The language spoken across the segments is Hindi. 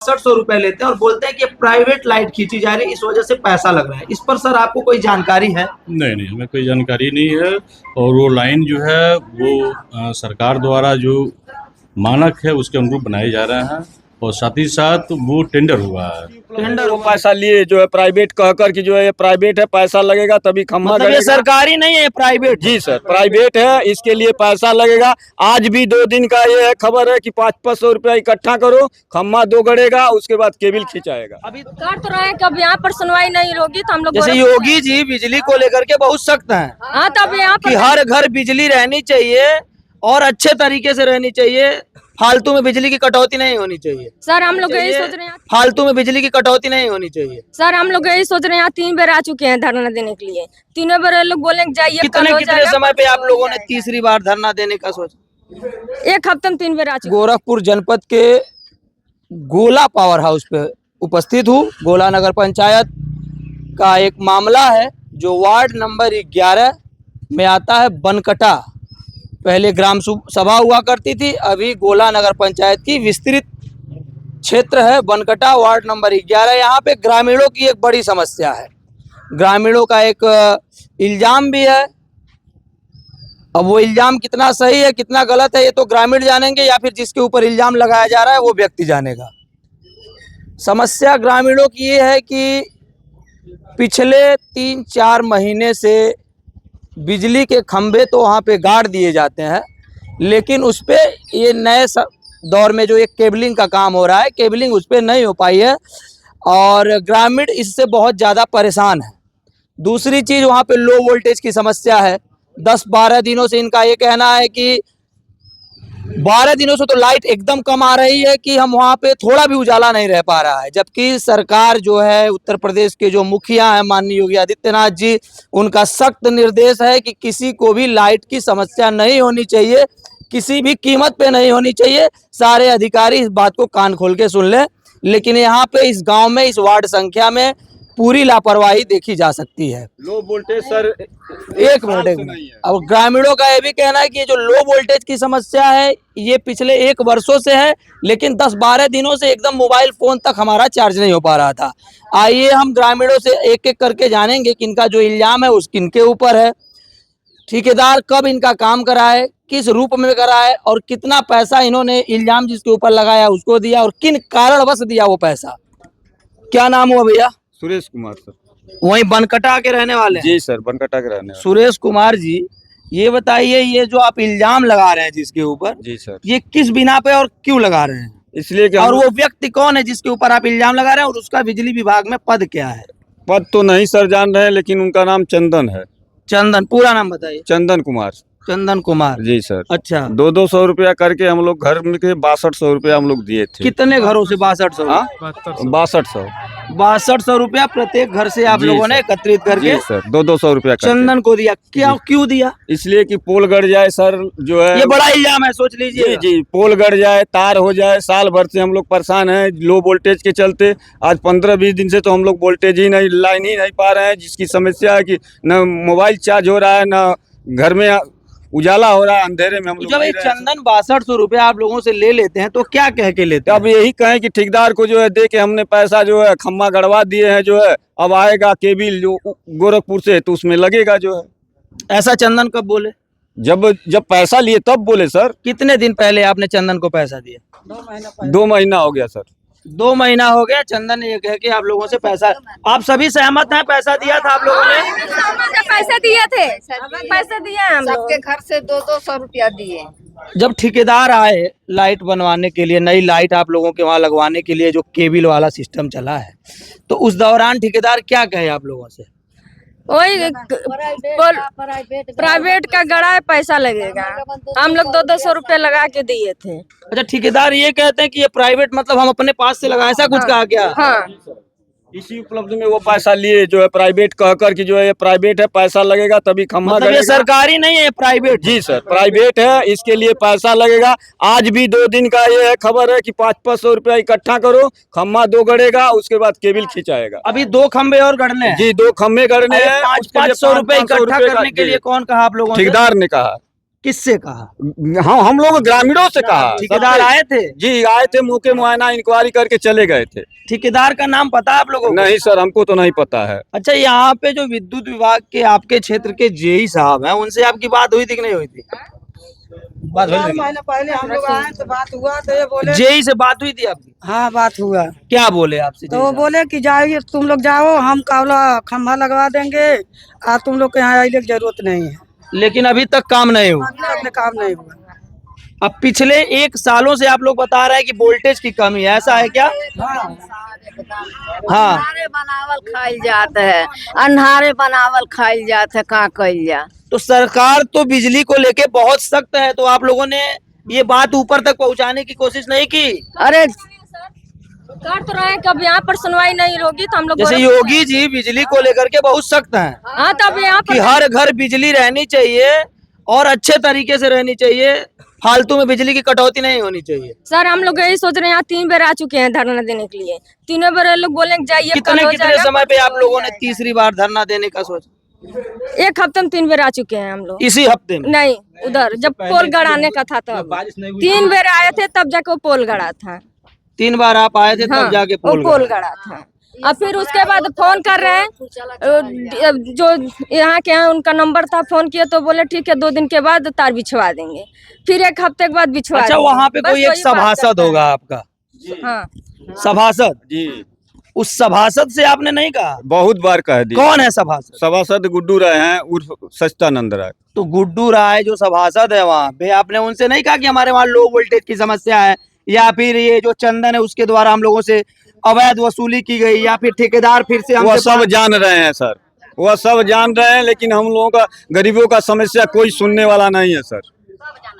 ₹600 लेते हैं और बोलते हैं कि प्राइवेट लाइट खींची जा रही है, इस वजह से पैसा लग रहा है। इस पर सर आपको कोई जानकारी है? नहीं नहीं, हमें कोई जानकारी नहीं है। और वो लाइन जो है वो सरकार द्वारा जो मानक है उसके अनुरूप बनाए जा रहे हैं और साथ ही साथ वो टेंडर हुआ है। टेंडर वो पैसा लिए जो है प्राइवेट कहकर कि जो है प्राइवेट है, पैसा लगेगा तभी खम्मा मतलब ये गड़ेगा। सरकारी नहीं है, प्राइवेट? जी सर, प्राइवेट है, इसके लिए पैसा लगेगा। आज भी 2 दिन का ये है खबर है कि 500-500 रुपया इकट्ठा करो, खम्मा 2 गड़ेगा, उसके बाद केबल खिंचाएगा। अभी कर तो रहे हैं, कब यहाँ पर सुनवाई नहीं होगी तो हम लोग जैसे योगी जी बिजली को लेकर के बहुत सख्त हैं हाँ तब यहाँ कि पर हर घर बिजली रहनी चाहिए और अच्छे तरीके से रहनी चाहिए, फालतू में बिजली की कटौती नहीं होनी चाहिए। सर हम लोग यही सोच रहे हैं, फालतू में बिजली की कटौती नहीं होनी चाहिए। सर हम लोग यही सोच रहे हैं। यहाँ 3 बार आ चुके हैं धरना देने के लिए, तीनों बार ये लोग बोले जाइए कल कितने हो कितने जाएगा, समय पे कल आप हो लोगों ने जाएगा। तीसरी बार धरना देने का सोचा? 1 हफ्ते में 3 बार आ चुके। गोरखपुर जनपद के गोला पावर हाउस पे उपस्थित हूँ। गोला नगर पंचायत का एक मामला है जो वार्ड नंबर 11 में आता है। बनकटा पहले ग्राम सभा हुआ करती थी, अभी गोला नगर पंचायत की विस्तृत क्षेत्र है। बनकटा वार्ड नंबर 11, यहाँ पे ग्रामीणों की एक बड़ी समस्या है। ग्रामीणों का एक इल्जाम भी है। अब वो इल्जाम कितना सही है कितना गलत है ये तो ग्रामीण जानेंगे या फिर जिसके ऊपर इल्जाम लगाया जा रहा है वो व्यक्ति जानेगा। समस्या ग्रामीणों की ये है कि पिछले 3-4 महीने से बिजली के खंभे तो वहाँ पे गाड़ दिए जाते हैं, लेकिन उस पे ये नए दौर में जो एक केबलिंग का काम हो रहा है, केबलिंग उस पर नहीं हो पाई है और ग्रामीण इससे बहुत ज़्यादा परेशान है। दूसरी चीज़ वहाँ पे लो वोल्टेज की समस्या है। 10-12 दिनों से इनका ये कहना है कि 12 दिनों से तो लाइट एकदम कम आ रही है कि हम वहाँ पे थोड़ा भी उजाला नहीं रह पा रहा है। जबकि सरकार जो है उत्तर प्रदेश के जो मुखिया हैं माननीय योगी आदित्यनाथ जी, उनका सख्त निर्देश है कि किसी को भी लाइट की समस्या नहीं होनी चाहिए, किसी भी कीमत पे नहीं होनी चाहिए। सारे अधिकारी इस बात को कान खोल के सुन लें। लेकिन यहाँ पे इस गाँव में इस वार्ड संख्या में पूरी लापरवाही देखी जा सकती है। लो वोल्टेज सर एक मिनट। अब ग्रामीणों का ये भी कहना है कि ये जो लो वोल्टेज की समस्या है ये पिछले 1 वर्षों से है, लेकिन 10-12 दिनों से एकदम मोबाइल फोन तक हमारा चार्ज नहीं हो पा रहा था। आइए हम ग्रामीणों से एक एक करके जानेंगे कि इनका जो इल्जाम है उस किनके ऊपर है, ठेकेदार कब इनका काम कराए, किस रूप में कराए और कितना पैसा इन्होंने इल्जाम जिसके ऊपर लगाया उसको दिया और किन कारणवश दिया वो पैसा। क्या नाम हुआ भैया? सुरेश कुमार सर। वहीं बनकटा के रहने वाले हैं? जी सर, बनकटा के रहने वाले। सुरेश कुमार जी, ये बताइए ये जो आप इल्जाम लगा रहे हैं जिसके ऊपर, जी सर, ये किस बिना पे और क्यों लगा रहे हैं? इसलिए कि और वो व्यक्ति कौन है जिसके ऊपर आप इल्जाम लगा रहे हैं और उसका बिजली विभाग में पद क्या है? पद तो नहीं सर जान रहे हैं, लेकिन उनका नाम चंदन है। चंदन, पूरा नाम बताइए। चंदन कुमार। चंदन कुमार जी सर। अच्छा। 200 रुपया करके हम लोग घर में के 6200 रुपया हम लोग दिए थे। कितने घरों से 6200? हाँ, 6200। 6200 रुपया प्रत्येक घर से आप जी लोगों ने सर। एकत्रित करके जी सर, 200 रुपया चंदन को दिया। क्या क्यों दिया? इसलिए कि पोल गड़ जाए सर, जो है ये बड़ा इल्जाम है, सोच लीजिए। जी जी, पोल गड़ जाए, तार हो जाए। साल भर से हम लोग परेशान हैं लो वोल्टेज के चलते। आज 15-20 दिन से तो हम लोग वोल्टेज ही नहीं, लाइन ही नहीं पा रहे हैं, जिसकी समस्या है कि न मोबाइल चार्ज हो रहा है, न घर में उजाला हो रहा है, अंधेरे में हम लोग जब जी ये रहे हैं। चंदन 6200 रुपया आप लोगों से ले लेते हैं तो क्या कह के लेते तो हैं? अब यही कहें कि ठेकेदार को जो है दे के हमने पैसा जो है खम्मा गड़वा दिए हैं, जो है अब आएगा केबिल जो गोरखपुर से तो उसमें लगेगा जो है। ऐसा चंदन कब बोले? जब पैसा लिए तब बोले सर। कितने दिन पहले आपने चंदन को पैसा दिया? 2 महीना हो गया सर। 2 महीना हो गया। चंदन ने ये कह के आप लोगों से पैसा, आप सभी सहमत हैं? पैसा दिया था आप लोगों ने? पैसे दिए थे, पैसे दिए हैं हम लोग। सबके घर से 200 रुपया दिए। जब ठेकेदार आए लाइट बनवाने के लिए, नई लाइट आप लोगों के वहाँ लगवाने के लिए जो केबल वाला सिस्टम चला है, तो उस दौरान ठेकेदार क्या कहे आप लोगों से? वही प्राइवेट का गड़ा है, पैसा लगेगा। हम लोग 200 रुपया लगा के दिए थे। अच्छा, ठेकेदार ये कहते हैं कि ये प्राइवेट मतलब हम अपने पास से लगाए, ऐसा कुछ कहा क्या? हाँ इसी उपलब्ध में वो पैसा लिए जो है प्राइवेट कहकर कि जो है ये प्राइवेट है, पैसा लगेगा तभी खम्मा मतलब ये गड़ेगा। सरकारी नहीं है, ये प्राइवेट? जी सर, प्राइवेट है, इसके लिए पैसा लगेगा। आज भी 2 दिन का ये है खबर है कि 500-500 रुपया इकट्ठा करो, खम्मा 2 गड़ेगा, उसके बाद केबल खिंचाएगा। अभी 2 खंबे और गड़ने हैं? जी, 2 खम्भे गड़ने हैं। 500-500 रुपए इकट्ठा करने के लिए कौन कहा आप लोगों से? ठेकेदार ने कहा। किससे कहा? हम लोग ग्रामीणों से कहा। ठेकेदार सबसे- आए थे? जी आए थे, मौके मुआयना इंक्वायरी करके चले गए थे। ठेकेदार का नाम पता है आप लोगों को? नहीं सर, हमको तो नहीं पता है। अच्छा, यहाँ पे जो विद्युत विभाग के आपके क्षेत्र के जेई साहब हैं, उनसे आपकी बात हुई थी कि नहीं हुई थी? बात हुई थी? महीना पहले हम लोग आए तो बात हुआ तो ये बोले जेई से बात हुई थी आपकी? हाँ बात हुआ। क्या बोले आपसे तो जेई वो साहब? बोले कि जाइए तुम लोग जाओ, हम कावला खंभा लगवा देंगे और तुम लोग के यहाँ आने की जरूरत नहीं है। लेकिन अभी तक काम नहीं हुआ। अभी तक में काम नहीं हुआ। अब पिछले 1 सालों से आप लोग बता रहे हैं कि वोल्टेज की कमी है, ऐसा है क्या? हाँ। अन्हारे बनावल खाइल जात है, अन्हारे बनावल खाइल जात है, का कइल जा। तो सरकार तो बिजली को लेके बहुत सख्त है, तो आप लोगों ने ये बात ऊपर तक पहुंचाने की कोशिश नहीं की? अरे कर तो रहे हैं, कब यहाँ पर सुनवाई नहीं होगी तो हम लोग जैसे योगी जी बिजली को लेकर के बहुत सख्त हैं हाँ तब यहाँ कि पर हर घर बिजली रहनी चाहिए और अच्छे तरीके से रहनी चाहिए, फालतू में बिजली की कटौती नहीं होनी चाहिए। सर हम लोग यही सोच रहे हैं, यहाँ 3 बार आ चुके हैं धरना देने के लिए। तीनों बार ये लोग बोले कि जाइए, कल कितने हो कितने जाएगा, समय पे परसों आप हो लोगों ने जाएगा। तीसरी बार धरना देने का सोचा? 1 हफ्ते में 3 बार आ चुके हैं हम लोग। इसी हफ्ते में? नहीं, उधर जब पोल गड़ाने का था तब 3 बार आए थे, तब जाके वो पोल गड़ा था। 3 बार आप आए थे तब जाके वो पोल पोल गड़ा। गड़ा था। अब फिर उसके बाद फोन कर रहे हैं, जो यहाँ के हैं उनका नंबर था, फोन किया तो बोले ठीक है 2 दिन के बाद तार बिछवा देंगे। फिर 1 हफ्ते के बाद बिछवा अच्छा, देंगे। वहाँ पे बस कोई एक वही बात सभासद करता है। होगा आपका? हाँ सभासद? जी उस सभासद से आपने नहीं कहा? बहुत बार कह दिया। कौन है सभासद? सभासद गुड्डू राय हैं उर्फ सच्चिदानंद राय। तो गुड्डू राय जो सभासद है वहाँ पे, आपने उनसे नहीं कहा कि हमारे वहाँ लो वोल्टेज की समस्या है, या फिर ये जो चंदन है उसके द्वारा हम लोगों से अवैध वसूली की गई, या फिर ठेकेदार फिर से वह हमसे सब जान रहे हैं सर, वह सब जान रहे हैं, लेकिन हम लोगों का गरीबों का समस्या कोई सुनने वाला नहीं है सर,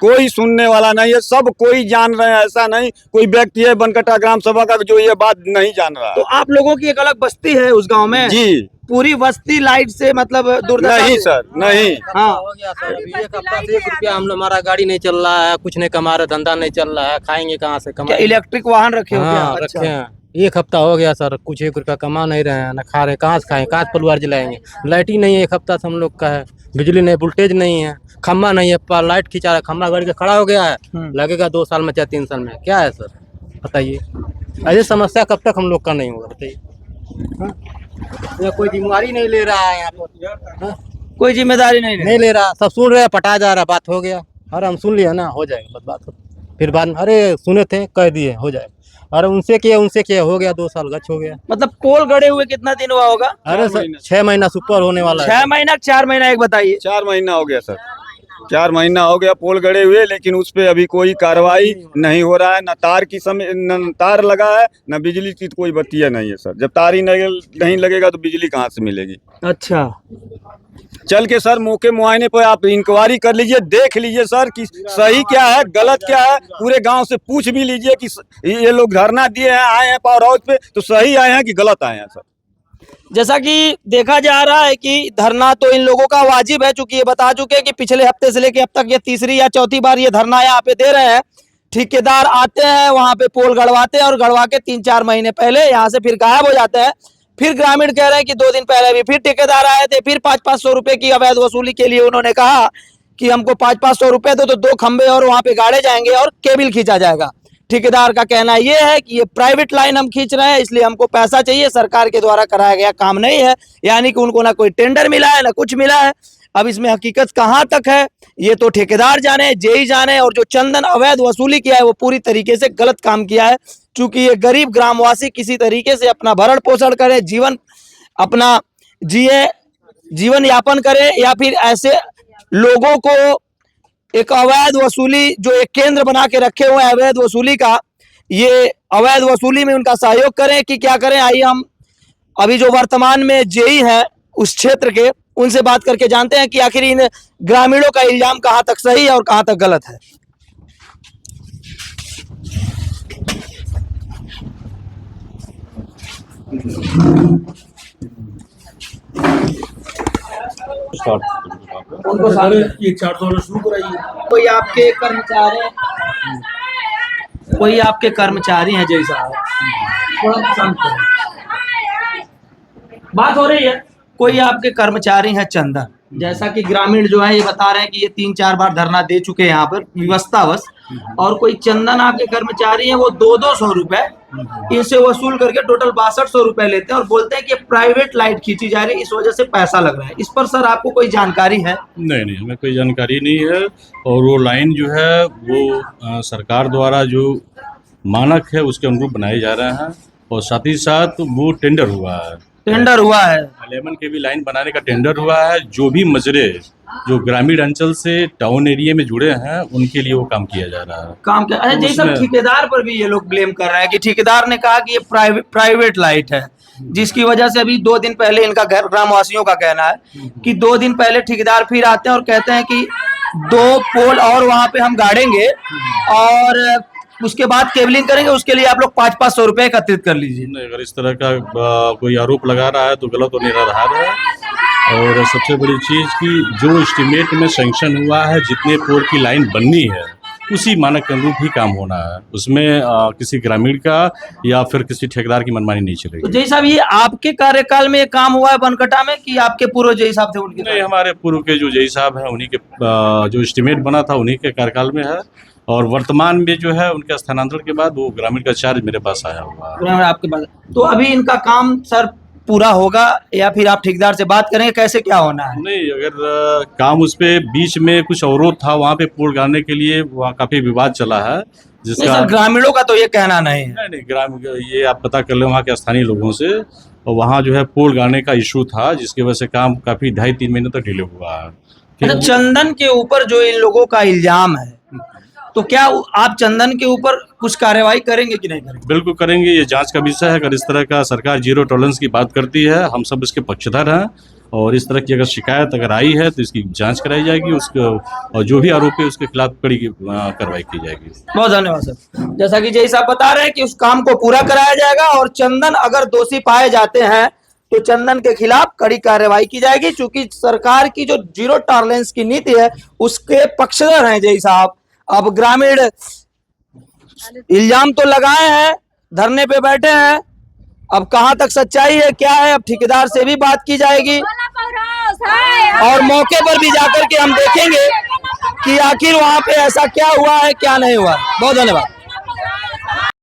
कोई सुनने वाला नहीं है। सब कोई जान रहे हैं, ऐसा नहीं कोई व्यक्ति है बनकटा ग्राम सभा का जो ये बात नहीं जान रहा तो आप लोगों की एक अलग बस्ती है उस गांव में? जी पूरी बस्ती लाइट से मतलब दुर्दशा? नहीं सर, नहीं। हाँ, हो गया सर, अभी 1 हफ्ता से 1 रुपया हम लोग, हमारा गाड़ी नहीं चल रहा है, कुछ नहीं कमा रहे, धंधा नहीं चल रहा है, खाएंगे कहाँ से? क्या कमाएंगे? इलेक्ट्रिक वाहन रखे हो क्या? हाँ अच्छा। रखे हैं। 1 हफ्ता हो गया सर, कुछ 1 रुपया कमा नहीं रहे हैं, ना खा रहे, कहाँ से खाएं, कहाँ से परिवार जलाएंगे? लाइट ही नहीं है, 1 हफ्ता से हम लोग का है, बिजली नहीं, वोल्टेज नहीं है, खम्बा नहीं है, लाइट खींचा रहा है, खम्बा गड़ के खड़ा हो गया है, लगेगा 2 साल में चाहे 3 साल में। क्या है सर बताइए, ऐसी समस्या कब तक हम लोग का नहीं होगा बताइए? हाँ? या कोई जिम्मेवारी नहीं ले रहा है यहाँ पर? हाँ? कोई जिम्मेदारी नहीं नहीं ले रहा, सब सुन रहे हैं, पटा जा रहा, बात हो गया, अरे हम सुन लिए ना, हो जाएगा बस बात। फिर बाद में अरे सुने थे कह दिए हो जाएगा, अरे उनसे किया हो गया, 2 साल गच हो गया। मतलब पोल गड़े हुए कितना दिन हुआ होगा? अरे सर 6 महीना से ऊपर होने वाला है। 6 महीना 4 महीना, एक बताइए। 4 महीना हो गया सर, 4 महीना हो गया पोल गड़े हुए, लेकिन उस पे अभी कोई कार्रवाई नहीं हो रहा है। न तार की न तार लगा है, न बिजली की कोई बत्तियां नहीं है सर। जब तार ही नहीं लगेगा तो बिजली कहाँ से मिलेगी? अच्छा, चल के सर मौके मुआयने पर आप इंक्वायरी कर लीजिए, देख लीजिए सर कि सही क्या है गलत क्या है, पूरे गांव से पूछ भी लीजिए कि ये लोग धरना दिए हैं, आए हैं पावर हाउस पे, तो सही आए हैं कि गलत आए हैं सर। जैसा कि देखा जा रहा है कि धरना तो इन लोगों का वाजिब है, चूंकि ये बता चुके हैं कि पिछले हफ्ते से लेकर अब तक ये तीसरी या चौथी बार ये धरना यहाँ पे दे रहे हैं। ठेकेदार आते हैं वहां पे पोल गड़वाते हैं और गड़वा के 3-4 महीने पहले यहाँ से फिर गायब हो जाते हैं। फिर ग्रामीण कह रहे हैं कि 2 दिन पहले भी फिर ठेकेदार आए थे, फिर 500-500 रुपए की अवैध वसूली के लिए उन्होंने कहा कि हमको 500-500 रुपए दो तो 2 खंबे और वहां पे गाड़े जाएंगे और केबल खींचा जाएगा। ठेकेदार का कहना ये है कि ये प्राइवेट लाइन हम खींच रहे हैं, इसलिए हमको पैसा चाहिए, सरकार के द्वारा कराया गया काम नहीं है। यानी कि उनको ना कोई टेंडर मिला है ना कुछ मिला है। अब इसमें हकीकत कहाँ तक है ये तो ठेकेदार जाने, जेई जाने। और जो चंदन अवैध वसूली किया है वो पूरी तरीके से गलत काम किया है, क्योंकि ये गरीब ग्रामवासी किसी तरीके से अपना भरण पोषण करे, जीवन अपना जिए, जीवन यापन करे, या फिर ऐसे लोगों को एक अवैध वसूली जो एक केंद्र बना के रखे हुए हैं अवैध वसूली का, ये अवैध वसूली में उनका सहयोग करें कि क्या करें। आइए हम अभी जो वर्तमान में जेई हैं उस क्षेत्र के, उनसे बात करके जानते हैं कि आखिर इन ग्रामीणों का इल्जाम कहां तक सही है और कहां तक गलत है। उनको सारे ये 400 वाला शुरू कराइए। कोई आपके कर्मचारी हैं जैसा थोड़ा शांत करो। बात हो रही है, कोई आपके कर्मचारी हैं चंदन, जैसा कि ग्रामीण जो है ये बता रहे हैं कि ये 3-4 बार धरना दे चुके हैं यहाँ पर व्यवस्थावश, और कोई चंदन आपके कर्मचारी हैं वो 200 रुपए इनसे वसूल करके टोटल 6200 रुपए लेते हैं और बोलते हैं कि प्राइवेट लाइट खींची जा रही है, इस वजह से पैसा लग रहा है। इस पर सर आपको कोई जानकारी है? नहीं, हमें कोई जानकारी नहीं है। और वो लाइन जो है वो सरकार द्वारा जो मानक है उसके अनुरूप बनाए जा रहे हैं, और साथ ही साथ वो टेंडर हुआ है। टेंडर हुआ है? 11 के भी लाइन बनाने का टेंडर हुआ है। जो भी मजरे जो ग्रामीण अंचल से टाउन एरिया में जुड़े हैं उनके लिए वो काम किया जा रहा है। काम क्या? अच्छा, जैसा ठेकेदार पर भी ये लोग ब्लेम कर रहे हैं कि ठेकेदार ने कहा कि ये प्राइवेट लाइट है, जिसकी वजह से अभी 2 दिन पहले इनका ग्रामवासियों का कहना है कि 2 दिन पहले ठेकेदार फिर आते हैं और कहते हैं कि 2 पोल और वहां पे हम गाड़ेंगे और उसके बाद केबलिंग करेंगे, उसके लिए आप लोग 500-500 रुपए एकत्रित कर लीजिए। नहीं, अगर इस तरह का कोई आरोप लगा रहा है तो गलत और निराधार है। और सबसे बड़ी चीज़ कि जो एस्टीमेट में सैंक्शन हुआ है, जितने पोल की लाइन बननी है उसी मानक के अनुरूप ही काम होना है। उसमें किसी ग्रामीण का या फिर किसी ठेकेदार की मनमानी नहीं चलेगी। तो जय साहब, ये आपके कार्यकाल में ये काम हुआ है बनकटा में कि आपके पूर्व जय साहब थे उनके? नहीं, हमारे पूर्व के जो जय साहब हैं उन्हीं के जो एस्टीमेट बना था उन्हीं के कार्यकाल में है, और वर्तमान में जो है उनके स्थानांतरण के बाद वो ग्रामीण का चार्ज मेरे पास आया हुआ है। आपके पास? तो अभी इनका काम सर पूरा होगा या फिर आप ठेकेदार से बात करेंगे, कैसे क्या होना है? नहीं, अगर काम उस पे बीच में कुछ अवरोध था वहाँ पे पोल गाड़ने के लिए, वहाँ काफी विवाद चला है, जिसका सर ग्रामीणों का तो ये कहना नहीं है। नहीं, ग्रामीण ये आप पता कर ले वहाँ के स्थानीय लोगों से, और वहाँ जो है पोल गाड़ने का इशू था जिसकी वजह से काम काफी 2.5-3 महीने तक डिले हुआ है। अच्छा, चंदन के ऊपर जो इन लोगों का इल्जाम है, तो क्या आप चंदन के ऊपर कुछ कार्रवाई करेंगे कि नहीं करेंगे? बिल्कुल करेंगे, ये जांच का विषय है। अगर इस तरह का सरकार जीरो टॉलरेंस की बात करती है, हम सब इसके पक्षधर हैं, और इस तरह की अगर शिकायत अगर आई है तो इसकी जांच कराई जाएगी, उसको और जो भी आरोपी है उसके खिलाफ कड़ी कार्रवाई की जाएगी। बहुत धन्यवाद सर। जैसा कि जय साहब बता रहे हैं कि उस काम को पूरा कराया जाएगा, और चंदन अगर दोषी पाए जाते हैं तो चंदन के खिलाफ कड़ी कार्रवाई की जाएगी, क्योंकि सरकार की जो जीरो टॉलरेंस की नीति है उसके पक्षधर हैं जय साहब। अब ग्रामीण इल्जाम तो लगाए हैं, धरने पे बैठे हैं, अब कहां तक सच्चाई है क्या है, अब ठेकेदार से भी बात की जाएगी और मौके पर भी जाकर के हम देखेंगे कि आखिर वहां पे ऐसा क्या हुआ है क्या नहीं हुआ। बहुत धन्यवाद।